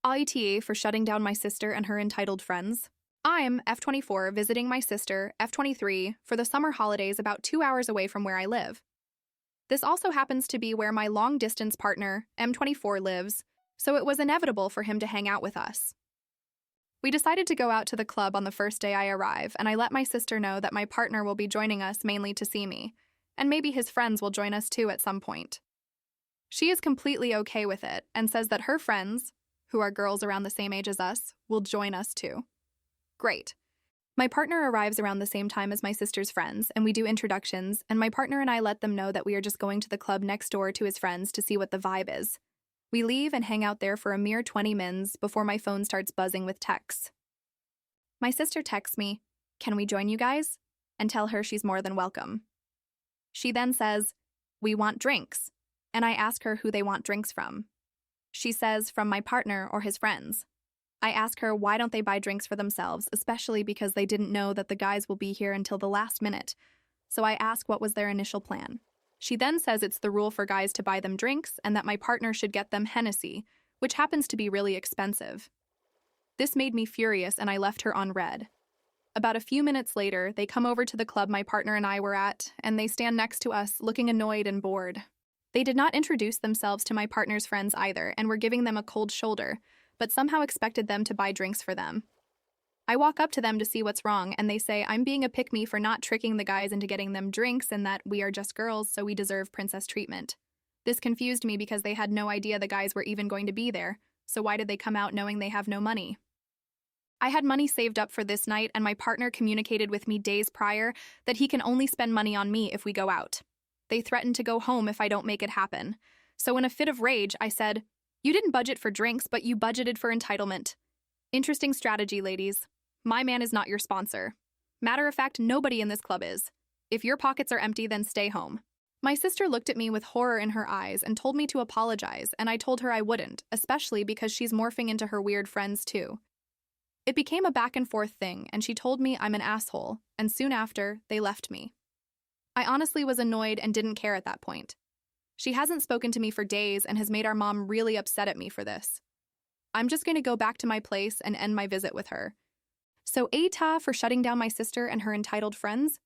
AITA for shutting down my sister and her entitled friends. I'm F24 visiting my sister, F23, for the summer holidays about 2 hours away from where I live. This also happens to be where my long-distance partner, M24, lives, so it was inevitable for him to hang out with us. We decided to go out to the club on the first day I arrive, and I let my sister know that my partner will be joining us mainly to see me, and maybe his friends will join us too at some point. She is completely okay with it and says that her friends, who are girls around the same age as us, will join us too. Great. My partner arrives around the same time as my sister's friends, and we do introductions, and my partner and I let them know that we are just going to the club next door to his friends to see what the vibe is. We leave and hang out there for a mere 20 mins before my phone starts buzzing with texts. My sister texts me, "Can we join you guys?" and tell her she's more than welcome. She then says, "We want drinks," and I ask her who they want drinks from. She says from my partner or his friends. I ask her why don't they buy drinks for themselves, especially because they didn't know that the guys will be here until the last minute. So I ask what was their initial plan. She then says it's the rule for guys to buy them drinks and that my partner should get them Hennessy, which happens to be really expensive. This made me furious and I left her on red. About a few minutes later, they come over to the club my partner and I were at, and they stand next to us, looking annoyed and bored. They did not introduce themselves to my partner's friends either and were giving them a cold shoulder, but somehow expected them to buy drinks for them. I walk up to them to see what's wrong, and they say I'm being a pick-me for not tricking the guys into getting them drinks and that we are just girls, so we deserve princess treatment. This confused me because they had no idea the guys were even going to be there, so why did they come out knowing they have no money? I had money saved up for this night, and my partner communicated with me days prior that he can only spend money on me if we go out. They threatened to go home if I don't make it happen. So in a fit of rage, I said, "You didn't budget for drinks, but you budgeted for entitlement." Interesting strategy, ladies. My man is not your sponsor. Matter of fact, nobody in this club is. If your pockets are empty, then stay home. My sister looked at me with horror in her eyes and told me to apologize, and I told her I wouldn't, especially because she's morphing into her weird friends too. It became a back and forth thing, and she told me I'm an asshole, and soon after, they left me. I honestly was annoyed and didn't care at that point. She hasn't spoken to me for days and has made our mom really upset at me for this. I'm just going to go back to my place and end my visit with her. So AITA for shutting down my sister and her entitled friends?